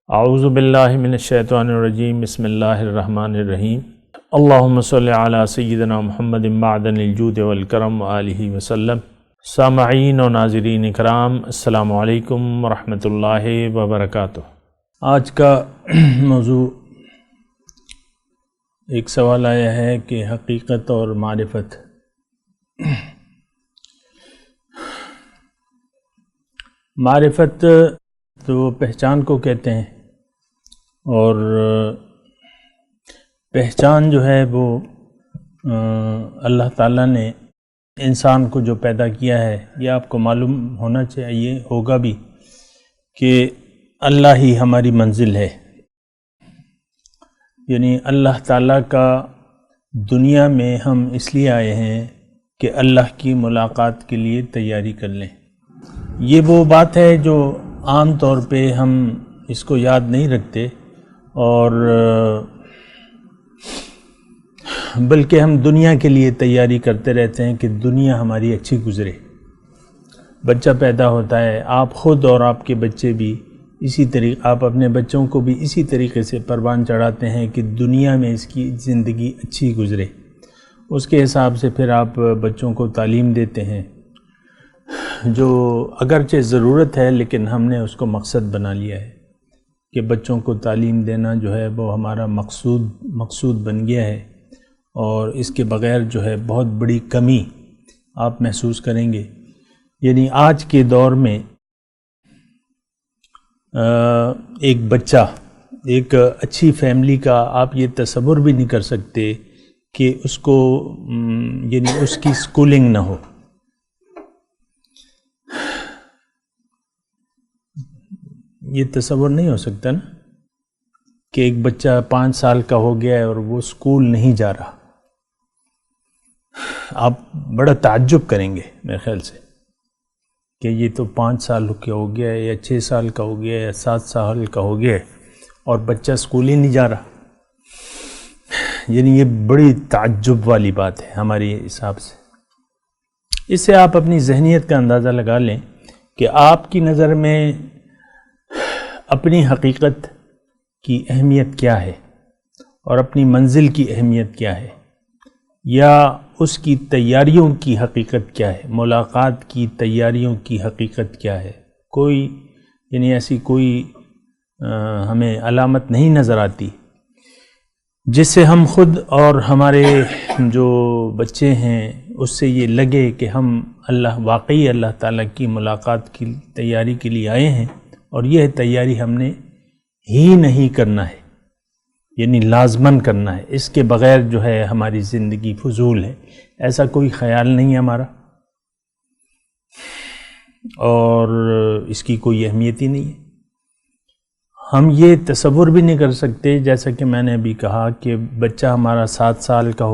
اعوذ باللہ من الشیطان الرجیم بسم اللہ الرحمن الرحیم اللہم صلی علی سیدنا محمد معدن الجود والکرم وآلہ وسلم۔ سامعین و ناظرین اکرام، السلام علیکم ورحمۃ اللہ وبرکاتہ۔ آج کا موضوع ایک سوال آیا ہے کہ حقیقت اور معرفت۔ معرفت تو پہچان کو کہتے ہیں، اور پہچان جو ہے وہ اللہ تعالیٰ نے انسان کو جو پیدا کیا ہے، یہ آپ کو معلوم ہونا چاہیے، ہوگا بھی، کہ اللہ ہی ہماری منزل ہے۔ یعنی اللہ تعالیٰ کا دنیا میں ہم اس لیے آئے ہیں کہ اللہ کی ملاقات کے لیے تیاری کر لیں۔ یہ وہ بات ہے جو عام طور پہ ہم اس کو یاد نہیں رکھتے، اور بلکہ ہم دنیا کے لیے تیاری کرتے رہتے ہیں کہ دنیا ہماری اچھی گزرے۔ بچہ پیدا ہوتا ہے، آپ خود اور آپ کے بچے بھی اسی طریقے، آپ اپنے بچوں کو بھی اسی طریقے سے پروان چڑھاتے ہیں کہ دنیا میں اس کی زندگی اچھی گزرے۔ اس کے حساب سے پھر آپ بچوں کو تعلیم دیتے ہیں، جو اگرچہ ضرورت ہے لیکن ہم نے اس کو مقصد بنا لیا ہے کہ بچوں کو تعلیم دینا جو ہے وہ ہمارا مقصود بن گیا ہے، اور اس کے بغیر جو ہے بہت بڑی کمی آپ محسوس کریں گے۔ یعنی آج کے دور میں ایک بچہ ایک اچھی فیملی کا آپ یہ تصور بھی نہیں کر سکتے کہ اس کو یعنی اس کی سکولنگ نہ ہو۔ یہ تصور نہیں ہو سکتا نا کہ ایک بچہ 5 سال کا ہو گیا ہے اور وہ سکول نہیں جا رہا۔ آپ بڑا تعجب کریں گے میرے خیال سے کہ یہ تو 5 سال کا ہو گیا ہے، یا 6 سال کا ہو گیا ہے، یا 7 سال کا ہو گیا ہے، اور بچہ سکول ہی نہیں جا رہا۔ یعنی یہ بڑی تعجب والی بات ہے ہماری حساب سے۔ اس سے آپ اپنی ذہنیت کا اندازہ لگا لیں کہ آپ کی نظر میں اپنی حقیقت کی اہمیت کیا ہے، اور اپنی منزل کی اہمیت کیا ہے، یا اس کی تیاریوں کی حقیقت کیا ہے، ملاقات کی تیاریوں کی حقیقت کیا ہے۔ کوئی یعنی ایسی کوئی ہمیں علامت نہیں نظر آتی جس سے ہم خود اور ہمارے جو بچے ہیں اس سے یہ لگے کہ ہم واقعی اللہ تعالیٰ کی ملاقات کی تیاری کے لیے آئے ہیں، اور یہ تیاری ہم نے ہی نہیں کرنا ہے، یعنی لازماً کرنا ہے۔ اس کے بغیر جو ہے ہماری زندگی فضول ہے، ایسا کوئی خیال نہیں ہے ہمارا، اور اس کی کوئی اہمیت ہی نہیں ہے۔ ہم یہ تصور بھی نہیں کر سکتے، جیسا کہ میں نے ابھی کہا، کہ بچہ ہمارا 7 سال کا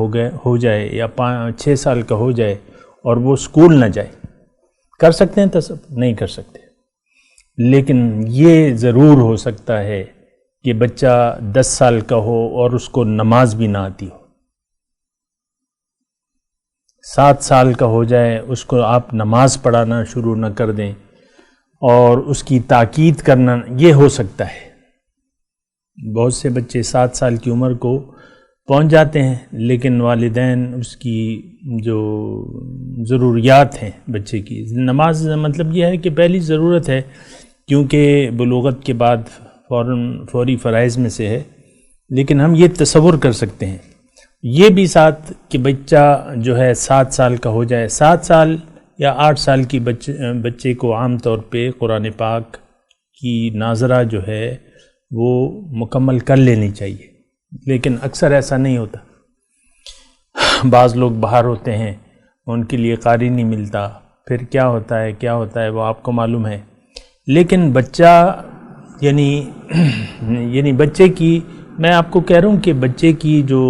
ہو جائے یا 6 سال کا ہو جائے اور وہ سکول نہ جائے۔ کر سکتے ہیں تصور؟ نہیں کر سکتے۔ لیکن یہ ضرور ہو سکتا ہے کہ بچہ 10 سال کا ہو اور اس کو نماز بھی نہ آتی ہو۔ 7 سال کا ہو جائے، اس کو آپ نماز پڑھانا شروع نہ کر دیں اور اس کی تاکید کرنا، یہ ہو سکتا ہے۔ بہت سے بچے 7 سال کی عمر کو پہنچ جاتے ہیں، لیکن والدین اس کی جو ضروریات ہیں بچے کی، نماز مطلب یہ ہے کہ پہلی ضرورت ہے، کیونکہ بلوغت کے بعد فوری فرائض میں سے ہے، لیکن ہم یہ تصور کر سکتے ہیں یہ بھی ساتھ کہ بچہ جو ہے 7 سال کا ہو جائے۔ 7 سال یا 8 سال کی بچے کو عام طور پہ قرآن پاک کی ناظرہ جو ہے وہ مکمل کر لینی چاہیے، لیکن اکثر ایسا نہیں ہوتا۔ بعض لوگ باہر ہوتے ہیں، ان کے لیے قاری نہیں ملتا، پھر کیا ہوتا ہے وہ آپ کو معلوم ہے۔ لیکن بچہ یعنی بچے کی، میں آپ کو کہہ رہا ہوں کہ بچے کی جو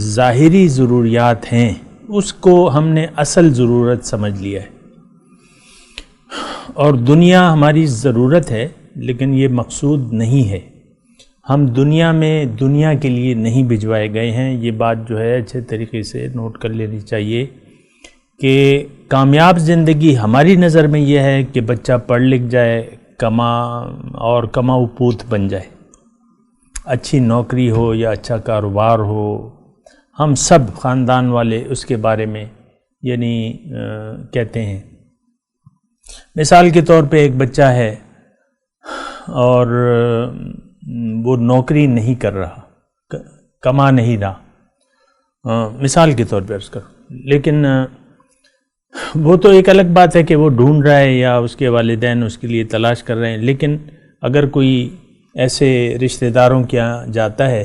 ظاہری ضروریات ہیں اس کو ہم نے اصل ضرورت سمجھ لیا ہے، اور دنیا ہماری ضرورت ہے لیکن یہ مقصود نہیں ہے۔ ہم دنیا میں دنیا کے لیے نہیں بھجوائے گئے ہیں۔ یہ بات جو ہے اچھے طریقے سے نوٹ کر لینی چاہیے کہ کامیاب زندگی ہماری نظر میں یہ ہے کہ بچہ پڑھ لکھ جائے، کماؤ پوت بن جائے، اچھی نوکری ہو یا اچھا کاروبار ہو، ہم سب خاندان والے اس کے بارے میں یعنی کہتے ہیں۔ مثال کے طور پہ ایک بچہ ہے اور وہ نوکری نہیں کر رہا، کما نہیں رہا، مثال کے طور پہ عرض کروں، لیکن وہ تو ایک الگ بات ہے کہ وہ ڈھونڈ رہا ہے یا اس کے والدین اس کے لیے تلاش کر رہے ہیں، لیکن اگر کوئی ایسے رشتہ داروں کے یہاں جاتا ہے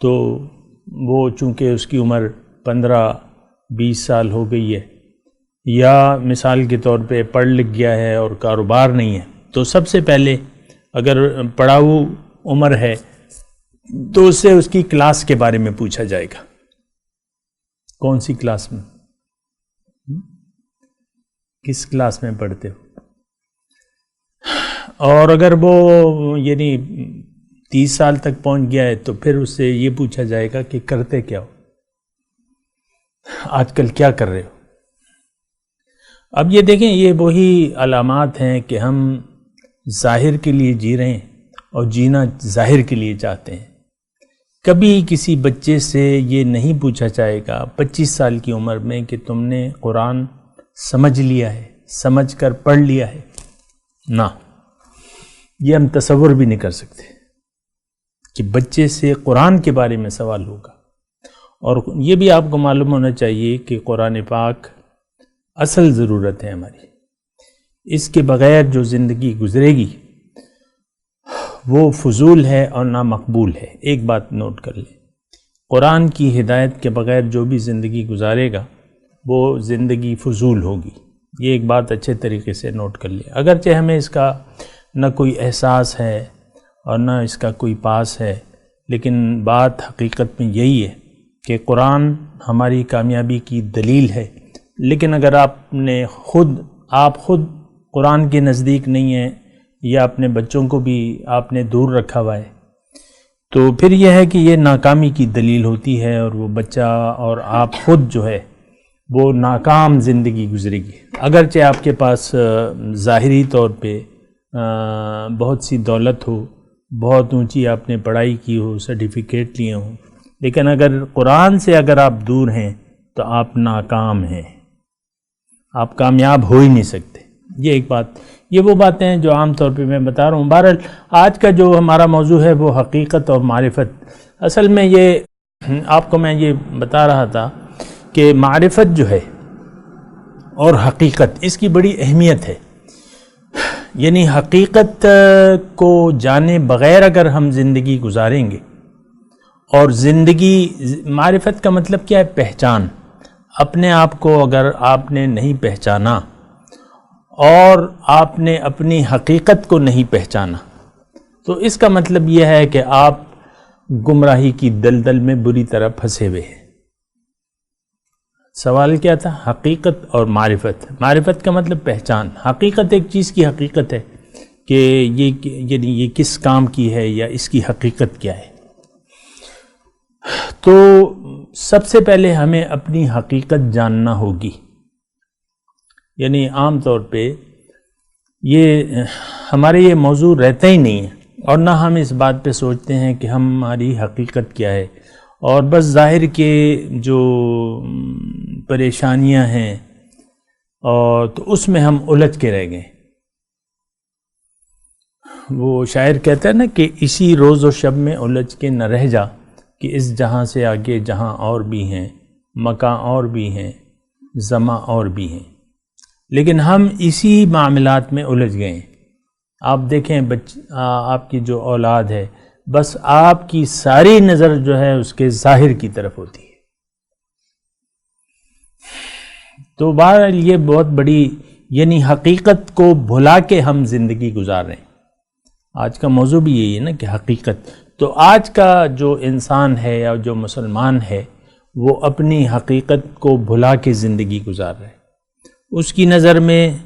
تو وہ چونکہ اس کی عمر 15-20 سال ہو گئی ہے یا مثال کے طور پہ پڑھ لکھ گیا ہے اور کاروبار نہیں ہے، تو سب سے پہلے اگر پڑھاؤ عمر ہے تو اس سے اس کی کلاس کے بارے میں پوچھا جائے گا، کون سی کلاس میں، کس کلاس میں پڑھتے ہو، اور اگر وہ یعنی 30 سال تک پہنچ گیا ہے تو پھر اس سے یہ پوچھا جائے گا کہ کرتے کیا ہو، آج کل کیا کر رہے ہو۔ اب یہ دیکھیں، یہ وہی علامات ہیں کہ ہم ظاہر کے لیے جی رہے ہیں اور جینا ظاہر کے لیے چاہتے ہیں۔ کبھی کسی بچے سے یہ نہیں پوچھا جائے گا 25 سال کی عمر میں کہ تم نے قرآن سمجھ لیا ہے، سمجھ کر پڑھ لیا ہے، نہ، یہ ہم تصور بھی نہیں کر سکتے کہ بچے سے قرآن کے بارے میں سوال ہوگا۔ اور یہ بھی آپ کو معلوم ہونا چاہیے کہ قرآن پاک اصل ضرورت ہے ہماری، اس کے بغیر جو زندگی گزرے گی وہ فضول ہے اور نامقبول ہے۔ ایک بات نوٹ کر لیں، قرآن کی ہدایت کے بغیر جو بھی زندگی گزارے گا وہ زندگی فضول ہوگی، یہ ایک بات اچھے طریقے سے نوٹ کر لیں۔ اگرچہ ہمیں اس کا نہ کوئی احساس ہے اور نہ اس کا کوئی پاس ہے، لیکن بات حقیقت میں یہی ہے کہ قرآن ہماری کامیابی کی دلیل ہے۔ لیکن اگر آپ خود قرآن کے نزدیک نہیں ہیں یا اپنے بچوں کو بھی آپ نے دور رکھا ہوا ہے، تو پھر یہ ہے کہ یہ ناکامی کی دلیل ہوتی ہے، اور وہ بچہ اور آپ خود جو ہے وہ ناکام زندگی گزرے گی۔ اگرچہ آپ کے پاس ظاہری طور پہ بہت سی دولت ہو، بہت اونچی آپ نے پڑھائی کی ہو، سرٹیفکیٹ لیے ہوں، لیکن اگر قرآن سے اگر آپ دور ہیں تو آپ ناکام ہیں، آپ کامیاب ہو ہی نہیں سکتے۔ یہ ایک بات، یہ وہ باتیں ہیں جو عام طور پہ میں بتا رہا ہوں۔ بہرحال آج کا جو ہمارا موضوع ہے وہ حقیقت اور معرفت۔ اصل میں یہ آپ کو میں یہ بتا رہا تھا کہ معرفت جو ہے اور حقیقت، اس کی بڑی اہمیت ہے۔ یعنی حقیقت کو جانے بغیر اگر ہم زندگی گزاریں گے، اور زندگی، معرفت کا مطلب کیا ہے؟ پہچان۔ اپنے آپ کو اگر آپ نے نہیں پہچانا اور آپ نے اپنی حقیقت کو نہیں پہچانا تو اس کا مطلب یہ ہے کہ آپ گمراہی کی دلدل میں بری طرح پھنسے ہوئے ہیں۔ سوال کیا تھا؟ حقیقت اور معرفت۔ معرفت کا مطلب پہچان، حقیقت ایک چیز کی حقیقت ہے کہ یہ کس کام کی ہے یا اس کی حقیقت کیا ہے۔ تو سب سے پہلے ہمیں اپنی حقیقت جاننا ہوگی۔ یعنی عام طور پہ یہ ہمارے یہ موضوع رہتا ہی نہیں ہے، اور نہ ہم اس بات پہ سوچتے ہیں کہ ہماری حقیقت کیا ہے، اور بس ظاہر کے جو پریشانیاں ہیں اور تو اس میں ہم الجھ کے رہ گئے۔ وہ شاعر کہتا ہے نا کہ اسی روز و شب میں الجھ کے نہ رہ جا، کہ اس جہاں سے آگے جہاں اور بھی ہیں، مکاں اور بھی ہیں، زماں اور بھی ہیں۔ لیکن ہم اسی معاملات میں الجھ گئے ہیں۔ آپ دیکھیں آپ کی جو اولاد ہے، بس آپ کی ساری نظر جو ہے اس کے ظاہر کی طرف ہوتی ہے۔ تو بہرحال یہ بہت بڑی، یعنی حقیقت کو بھلا کے ہم زندگی گزار رہے ہیں۔ آج کا موضوع بھی یہی ہے نا کہ حقیقت۔ تو آج کا جو انسان ہے یا جو مسلمان ہے وہ اپنی حقیقت کو بھلا کے زندگی گزار رہا ہے۔ اس کی نظر میں،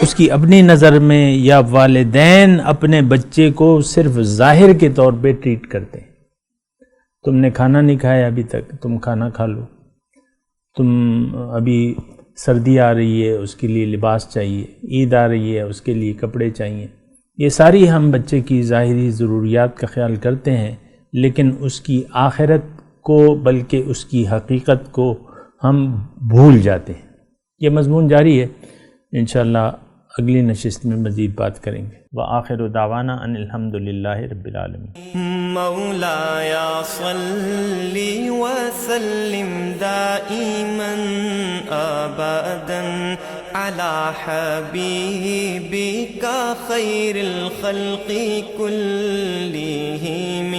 اس کی اپنی نظر میں، یا والدین اپنے بچے کو صرف ظاہر کے طور پہ ٹریٹ کرتے ہیں۔ تم نے کھانا نہیں کھایا ابھی تک، تم کھانا کھا لو، تم ابھی سردی آ رہی ہے اس کے لیے لباس چاہیے، عید آ رہی ہے اس کے لیے کپڑے چاہیے، یہ ساری ہم بچے کی ظاہری ضروریات کا خیال کرتے ہیں، لیکن اس کی آخرت کو بلکہ اس کی حقیقت کو ہم بھول جاتے ہیں۔ یہ مضمون جاری ہے، انشاءاللہ اگلی نشست میں مزید بات کریں گے۔ وآخر دعوانا ان الحمدللہ رب العالمین۔ مولاي صل وسلم دائما ابدا على حبيبك خير الخلق كلهم